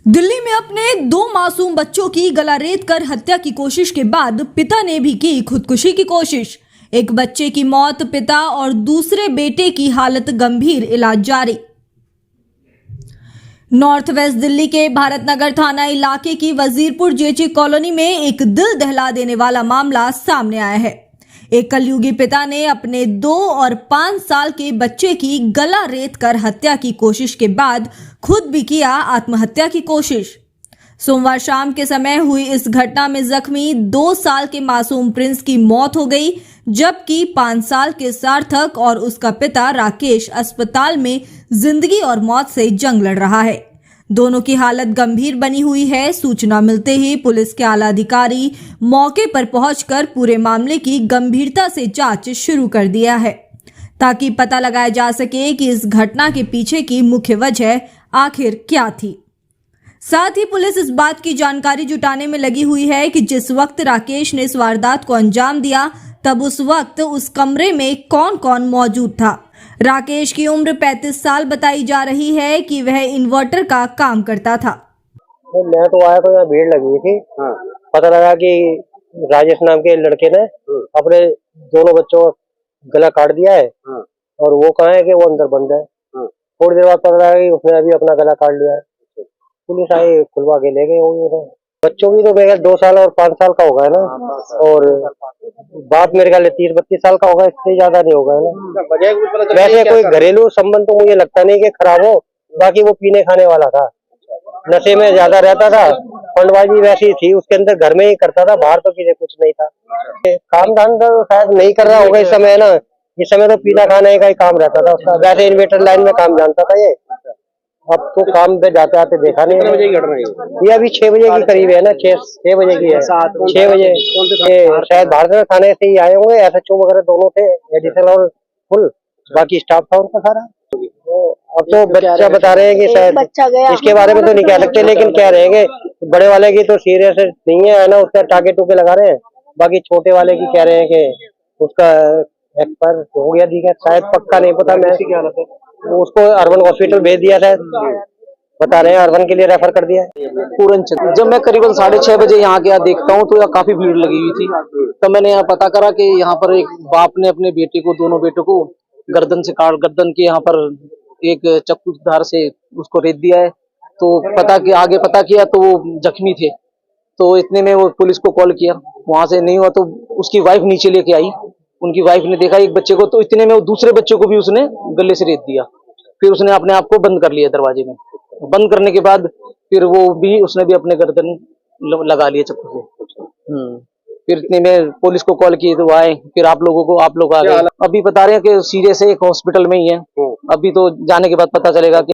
दिल्ली में अपने 2 मासूम बच्चों की गला रेत कर हत्या की कोशिश के बाद पिता ने भी की खुदकुशी की कोशिश। एक बच्चे की मौत, पिता और दूसरे बेटे की हालत गंभीर, इलाज जारी। नॉर्थ वेस्ट दिल्ली के भारत नगर थाना इलाके की वजीरपुर जेची कॉलोनी में एक दिल दहला देने वाला मामला सामने आया है। एक कलयुगी पिता ने अपने 2 और 5 साल के बच्चे की गला रेत कर हत्या की कोशिश के बाद खुद भी किया आत्महत्या की कोशिश। सोमवार शाम के समय हुई इस घटना में जख्मी 2 साल के मासूम प्रिंस की मौत हो गई, जबकि 5 साल के सार्थक और उसका पिता राकेश अस्पताल में जिंदगी और मौत से जंग लड़ रहा है। दोनों की हालत गंभीर बनी हुई है। सूचना मिलते ही पुलिस के आला अधिकारी मौके पर पहुंचकर पूरे मामले की गंभीरता से जांच शुरू कर दिया है, ताकि पता लगाया जा सके कि इस घटना के पीछे की मुख्य वजह आखिर क्या थी। साथ ही पुलिस इस बात की जानकारी जुटाने में लगी हुई है कि जिस वक्त राकेश ने इस वारदात को अंजाम दिया, तब उस वक्त उस कमरे में कौन कौन मौजूद था। राकेश की उम्र 35 साल बताई जा रही है कि वह इन्वर्टर का काम करता था। मैं तो आया तो यहाँ भीड़ लगी हुई थी। पता लगा कि राजेश नाम के लड़के ने अपने दोनों बच्चों का गला काट दिया है और वो कहाँ है कि वो अंदर बंद है। थोड़ी देर बाद पता लगा कि उसने अभी अपना गला काट लिया है। पुलिस आई, खुलवा के ले गए। बच्चों की तो मेरे 2 साल और 5 साल का होगा है ना, और बाप मेरे ख्याल 30-32 साल का होगा, इससे ज्यादा नहीं होगा है ना। वैसे कोई घरेलू संबंध तो मुझे लगता नहीं कि खराब हो, बाकी वो पीने खाने वाला था, नशे में ज्यादा रहता था, फंडबाजी वैसी थी उसके अंदर, घर में ही करता था, बाहर तो किसी कुछ नहीं था। काम धाम तो शायद नहीं कर रहा होगा इस समय ना, इस समय तो पीना खाने का ही काम रहता था उसका। वैसे इन्वेटर लाइन में काम जानता था ये, अब तो काम पे जाते आते देखा नहीं। बजे की घटना है ये? अभी 6 बजे की करीब है ना, 6 बजे की है। 6 बजे शायद भारत थाने से ही आए होंगे, SHO वगैरह दोनों थे, एडिशनल और फुल, बाकी स्टाफ था उनका सारा। अब तो बच्चा बता रहे हैं कि शायद इसके बारे में तो नहीं कह सकते, लेकिन कह रहे हैं कि बड़े वाले की तो सीरियस नहीं है ना, उसका टाके टूके लगा रहे हैं, बाकी छोटे वाले की कह रहे हैं कि उसका एक्सपायर हो गया, दिखा शायद, पक्का नहीं पता। मैं उसको अर्बन हॉस्पिटल भेज दिया शायद, बता रहे हैं अर्बन के लिए रेफर कर दिया। जब मैं करीबन 6:30 बजे यहाँ गया देखता हूँ तो यहाँ काफी भीड़ लगी हुई थी। तो मैंने यहाँ पता करा कि यहाँ पर एक बाप ने अपने बेटे को, दोनों बेटों को गर्दन के यहाँ पर एक चाकू धार से उसको रेत दिया है। तो आगे पता किया तो वो जख्मी थे। तो इतने में वो पुलिस को कॉल किया, वहां से नहीं हुआ तो उसकी वाइफ नीचे लेके आई। उनकी वाइफ ने देखा एक बच्चे को, तो इतने में वो दूसरे बच्चे को भी उसने गले से रेत दिया। फिर उसने अपने आप को बंद कर लिया दरवाजे में। बंद करने के बाद फिर उसने भी अपने गर्दन लगा लिया चाकू से। फिर इतने में पुलिस को कॉल किए तो आए, फिर आप लोग आ गए। अभी बता रहे हैं कि सीरियस है, एक हॉस्पिटल में ही है। अभी तो जाने के बाद पता चलेगा कि